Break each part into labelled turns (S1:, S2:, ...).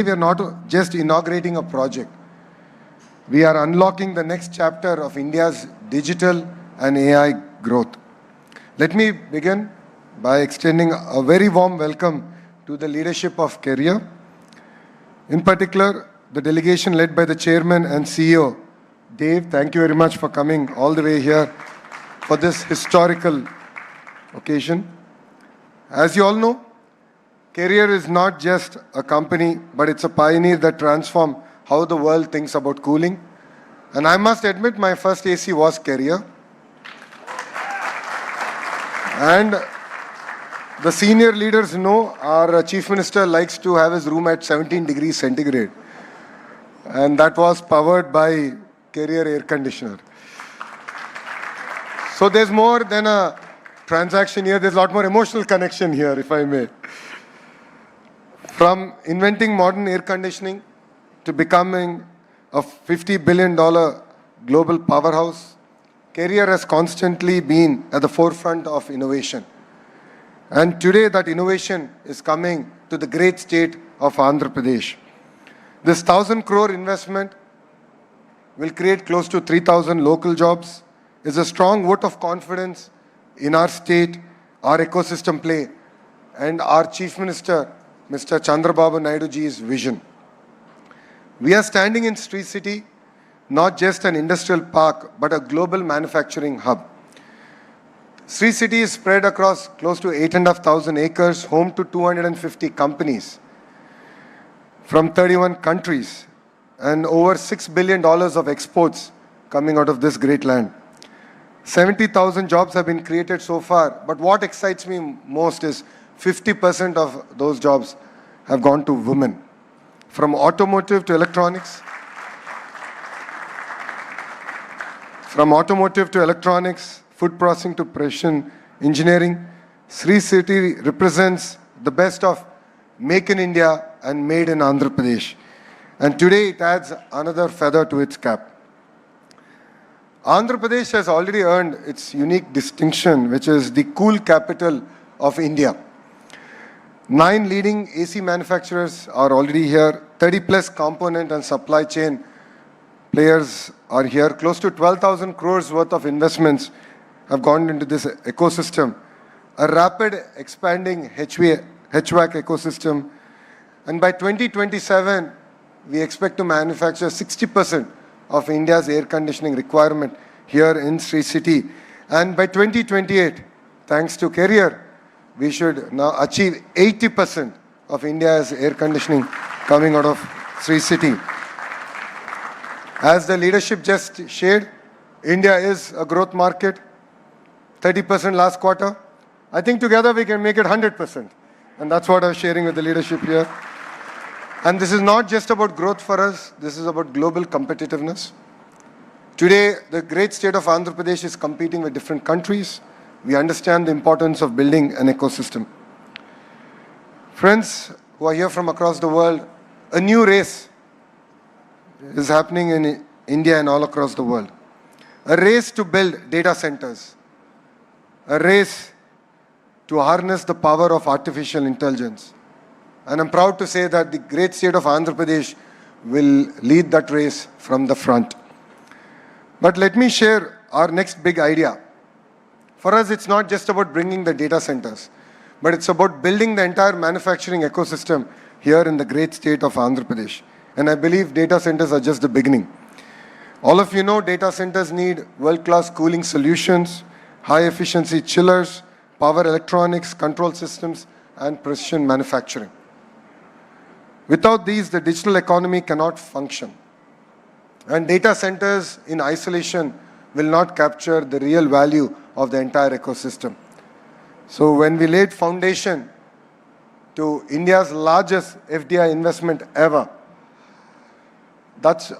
S1: We are not just inaugurating a project. We are unlocking the next chapter of India's digital and AI growth. Let me begin by extending a very warm welcome to the leadership of Career. In particular, the delegation led by the chairman and CEO, Dave. Thank you very much for coming all the way here for this historical occasion. As you all know, Career is not just a company, but it's a pioneer that transformed how the world thinks about cooling. And I must admit, my first AC was Career. And the senior leaders know our Chief Minister likes to have his room at 17 degrees centigrade. And that was powered by Career air conditioner. So there's more than a transaction here. There's a lot more emotional connection here, if I may. From inventing modern air conditioning to becoming a $50 billion global powerhouse, Career has constantly been at the forefront of innovation. And today that innovation is coming to the great state of Andhra Pradesh. This 1,000 crore investment will create close to 3,000 local jobs. It's a strong vote of confidence in our state, our ecosystem play, and our Chief Minister, Mr. Chandrababu Naidu ji's vision. We are standing in Sri City, not just an industrial park, but a global manufacturing hub. Sri City is spread across close to 8,500 acres, home to 250 companies from 31 countries, and over $6 billion of exports coming out of this great land. 70,000 jobs have been created so far, but what excites me most is 50% of those jobs have gone to women. From automotive to electronics, food processing to precision engineering, Sri City represents the best of Make in India and Made in Andhra Pradesh. And today it adds another feather to its cap. Andhra Pradesh has already earned its unique distinction, which is the cool capital of India. 9 leading AC manufacturers are already here. 30 plus component and supply chain players are here. Close to 12,000 crores worth of investments have gone into this ecosystem. A rapid expanding HVAC ecosystem. And by 2027, we expect to manufacture 60% of India's air conditioning requirement here in Sri City. And by 2028, thanks to Career, we should now achieve 80% of India's air conditioning coming out of Sri City. As the leadership just shared, India is a growth market, 30% last quarter. I think together we can make it 100%. And that's what I'm sharing with the leadership here. And this is not just about growth for us, this is about global competitiveness. Today, the great state of Andhra Pradesh is competing with different countries. We understand the importance of building an ecosystem. Friends who are here from across the world, a new race is happening in India and all across the world. A race to build data centers. A race to harness the power of artificial intelligence. And I'm proud to say that the great state of Andhra Pradesh will lead that race from the front. But let me share our next big idea. For us, it's not just about bringing the data centers, but it's about building the entire manufacturing ecosystem here in the great state of Andhra Pradesh. And I believe data centers are just the beginning. All of you know data centers need world-class cooling solutions, high-efficiency chillers, power electronics, control systems, and precision manufacturing. Without these, the digital economy cannot function. And data centers in isolation will not capture the real value of the entire ecosystem. So when we laid foundation to India's largest FDI investment ever,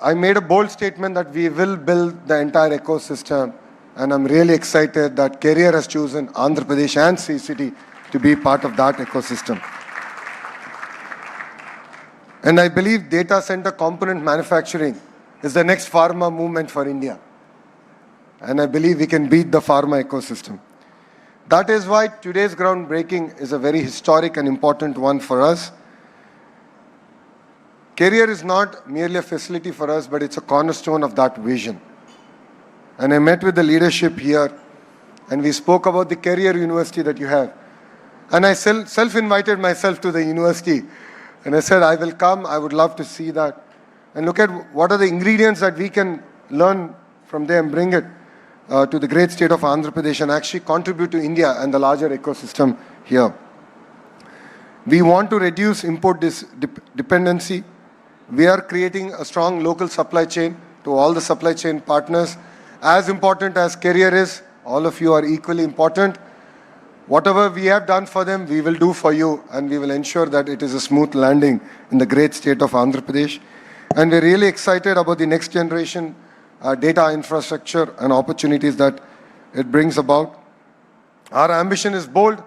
S1: I made a bold statement that we will build the entire ecosystem, and I'm really excited that Career has chosen Andhra Pradesh and Sri City to be part of that ecosystem. And I believe data center component manufacturing is the next pharma movement for India. And I believe we can beat the pharma ecosystem. That is why today's groundbreaking is a very historic and important one for us. Career is not merely a facility for us, but it's a cornerstone of that vision. And I met with the leadership here, and we spoke about the career university that you have. And I self-invited myself to the university. And I said, I will come, I would love to see that. And look at what are the ingredients that we can learn from there and bring it to the great state of Andhra Pradesh and actually contribute to India and the larger ecosystem here. We want to reduce import dependency. We are creating a strong local supply chain to all the supply chain partners. As important as career is, all of you are equally important. Whatever we have done for them, we will do for you, and we will ensure that it is a smooth landing in the great state of Andhra Pradesh. And we're really excited about the next generation data infrastructure and opportunities that it brings about. Our ambition is bold.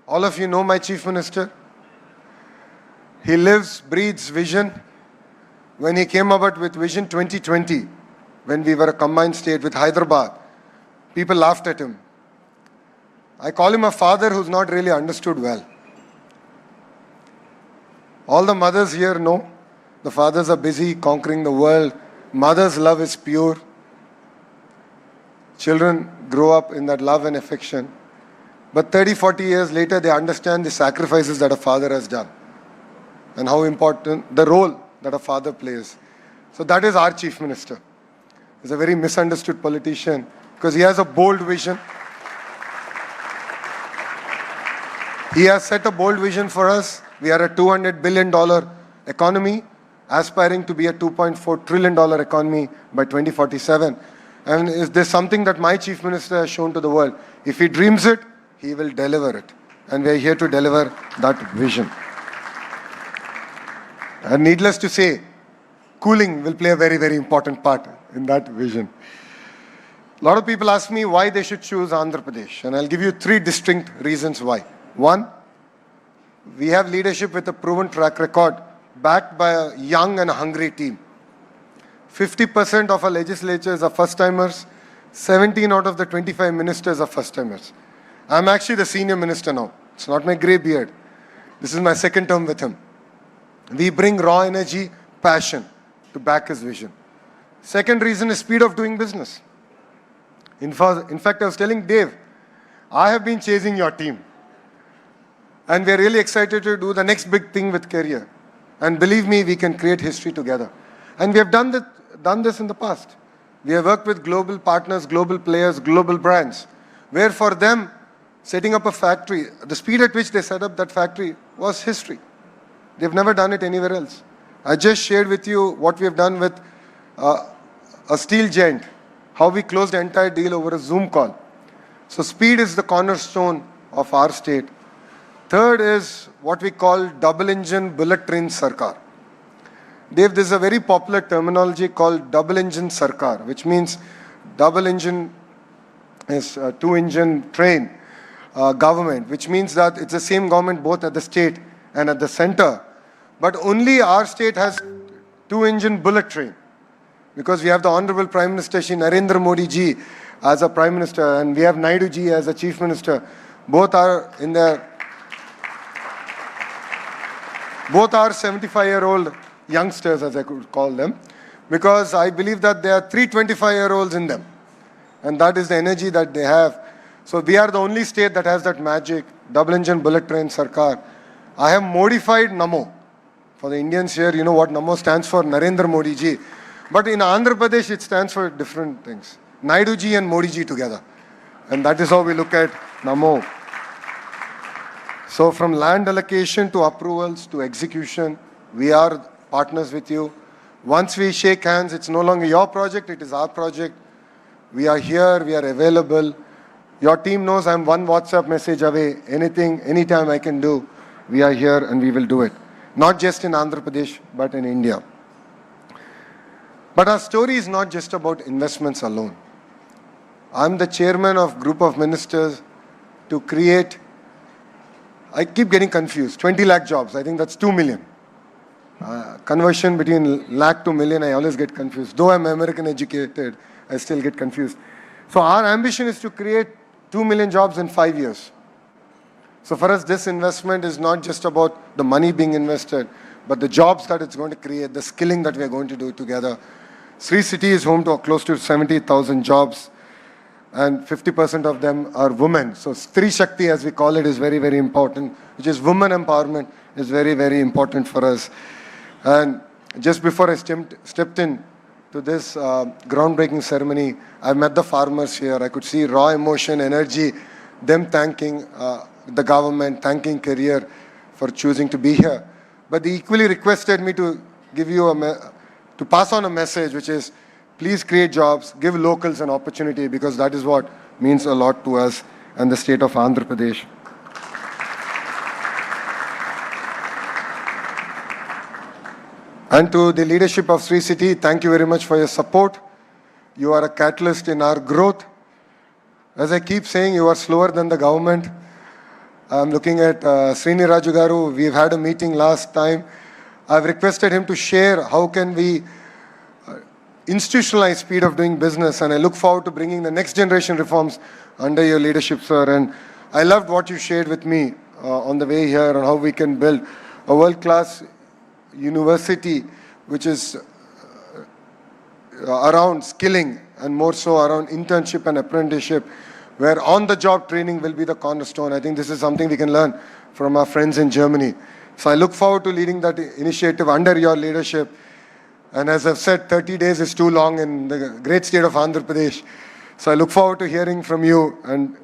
S1: All of you know my Chief Minister. He lives, breathes vision. When he came about with Vision 2020, when we were a combined state with Hyderabad, people laughed at him. I call him a father who's not really understood well. All the mothers here know the fathers are busy conquering the world. Mother's love is pure. Children grow up in that love and affection. But 30, 40 years later, they understand the sacrifices that a father has done and how important the role that a father plays. So that is our Chief Minister. He's a very misunderstood politician because he has a bold vision. He has set a bold vision for us. We are a $200 billion economy, aspiring to be a $2.4 trillion economy by 2047. And is there something that my Chief Minister has shown to the world? If he dreams it, he will deliver it. And we are here to deliver that vision. And needless to say, cooling will play a very, very important part in that vision. A lot of people ask me why they should choose Andhra Pradesh. And I'll give you 3 distinct reasons why. One, we have leadership with a proven track record, backed by a young and hungry team. 50% of our legislatures are first-timers. 17 out of the 25 ministers are first-timers. I'm actually the senior minister now. It's not my grey beard. This is my second term with him. We bring raw energy, passion to back his vision. Second reason is speed of doing business. In fact, I was telling Dave, I have been chasing your team. And we're really excited to do the next big thing with career. And believe me, we can create history together. And we have done this in the past. We have worked with global partners, global players, global brands, where for them, setting up a factory, the speed at which they set up that factory was history. They've never done it anywhere else. I just shared with you what we have done with a steel giant, how we closed the entire deal over a Zoom call. So speed is the cornerstone of our state. Third is what we call double engine bullet train sarkar. Dave, this is a very popular terminology called double engine sarkar, which means double engine is a 2-engine train government, which means that it's the same government both at the state and at the center. But only our state has 2-engine bullet train, because we have the Honorable Prime Minister Shri Narendra Modi ji as a Prime Minister, and we have Naidu ji as a Chief Minister. Both are 75-year-old youngsters, as I could call them, because I believe that there are 3 25-year-olds in them. And that is the energy that they have. So we are the only state that has that magic, double engine bullet train sarkar. I have modified NAMO. For the Indians here, you know what NAMO stands for, Narendra Modi ji. But in Andhra Pradesh, it stands for different things. Naidu ji and Modi ji together. And that is how we look at NAMO. So from land allocation to approvals to execution, we are partners with you. Once we shake hands, it's no longer your project, it is our project. We are here, we are available. Your team knows I'm one WhatsApp message away. Anything, anytime I can do, we are here and we will do it. Not just in Andhra Pradesh, but in India. But our story is not just about investments alone. I'm the chairman of group of ministers to create, I keep getting confused, 20 lakh jobs. I think that's 2 million. Conversion between lakh to million, I always get confused. Though I'm American educated, I still get confused. So our ambition is to create 2 million jobs in 5 years. So for us, this investment is not just about the money being invested, but the jobs that it's going to create, the skilling that we are going to do together. Sri City is home to close to 70,000 jobs, and 50% of them are women. So Stri Shakti, as we call it, is very, very important, which is women empowerment, is very, very important for us. And just before I stepped in to this groundbreaking ceremony, I met the farmers here. I could see raw emotion, energy, them thanking the government, thanking Career for choosing to be here. But they equally requested me to give you to pass on a message, which is, please create jobs, give locals an opportunity, because that is what means a lot to us and the state of Andhra Pradesh. And to the leadership of Sri City, thank you very much for your support. You are a catalyst in our growth. As I keep saying, you are slower than the government. I'm looking at Srini Raju Garu. We've had a meeting last time. I've requested him to share how can we institutionalize speed of doing business, and I look forward to bringing the next generation reforms under your leadership, sir. And I loved what you shared with me on the way here on how we can build a world-class university which is around skilling and more so around internship and apprenticeship, where on-the-job training will be the cornerstone. I think this is something we can learn from our friends in Germany. So I look forward to leading that initiative under your leadership. And as I've said, 30 days is too long in the great state of Andhra Pradesh. So I look forward to hearing from you and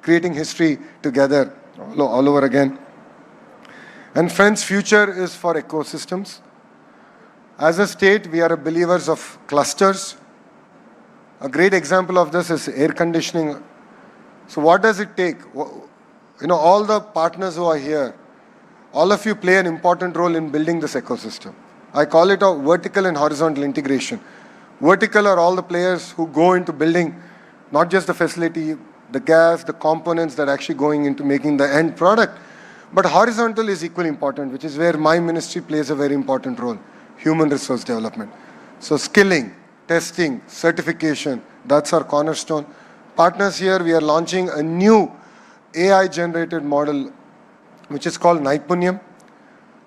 S1: creating history together all over again. And friends, future is for ecosystems. As a state, we are believers of clusters. A great example of this is air conditioning. So what does it take? All the partners who are here, all of you play an important role in building this ecosystem. I call it a vertical and horizontal integration. Vertical are all the players who go into building not just the facility, the gas, the components that are actually going into making the end product. But horizontal is equally important, which is where my ministry plays a very important role, human resource development. So skilling, testing, certification, that's our cornerstone. Partners here, we are launching a new AI-generated model, which is called Naipunyam.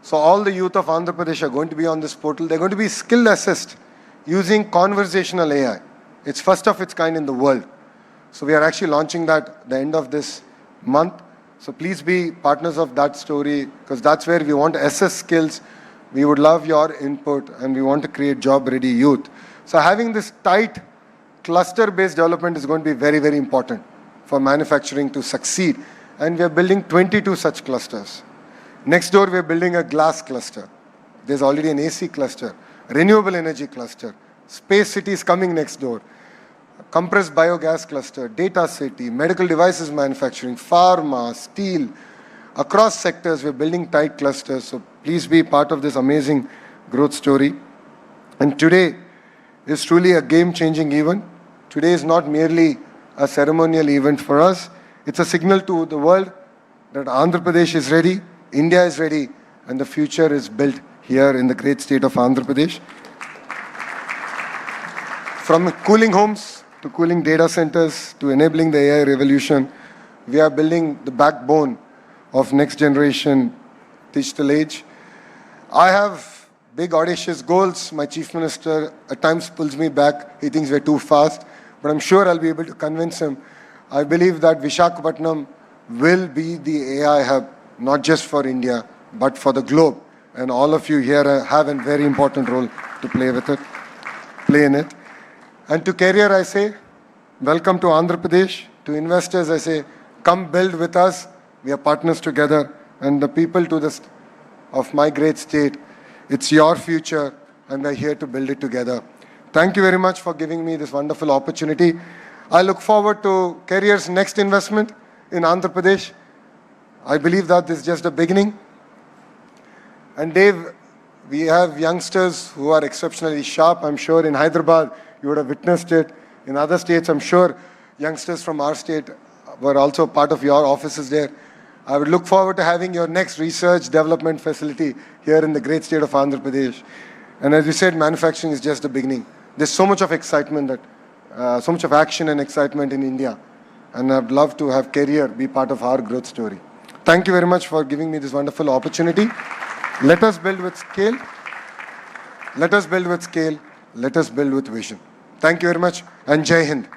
S1: So all the youth of Andhra Pradesh are going to be on this portal. They're going to be skill assessed using conversational AI. It's first of its kind in the world. So we are actually launching that at the end of this month. So please be partners of that story, because that's where we want to assess skills. We would love your input, and we want to create job-ready youth. So having this tight cluster-based development is going to be very, very important for manufacturing to succeed. And we are building 22 such clusters. Next door, we are building a glass cluster. There's already an AC cluster, renewable energy cluster. Space city is coming next door. Compressed biogas cluster, data city, medical devices manufacturing, pharma, steel. Across sectors, we're building tight clusters. So please be part of this amazing growth story. And today is truly a game-changing event. Today is not merely a ceremonial event for us. It's a signal to the world that Andhra Pradesh is ready, India is ready, and the future is built here in the great state of Andhra Pradesh. From cooling homes to cooling data centers to enabling the AI revolution, we are building the backbone of next generation digital age. I have big audacious goals. My chief minister at times pulls me back. He thinks we're too fast, but I'm sure I'll be able to convince him. I believe that Visakhapatnam will be the AI hub, not just for India, but for the globe. And all of you here have a very important role to play in it. And to Career, I say, welcome to Andhra Pradesh. To investors, I say, come build with us. We are partners together. And the people of my great state, it's your future, and we're here to build it together. Thank you very much for giving me this wonderful opportunity. I look forward to Career's next investment in Andhra Pradesh. I believe that this is just a beginning. And Dave, we have youngsters who are exceptionally sharp. I'm sure in Hyderabad, you would have witnessed it. In other states, I'm sure youngsters from our state were also part of your offices there. I would look forward to having your next research development facility here in the great state of Andhra Pradesh. And as you said, manufacturing is just the beginning. There's so much of excitement, so much of action and excitement in India. And I'd love to have Career be part of our growth story. Thank you very much for giving me this wonderful opportunity. Let us build with scale. Let us build with scale. Let us build with vision. Thank you very much and Jai Hind.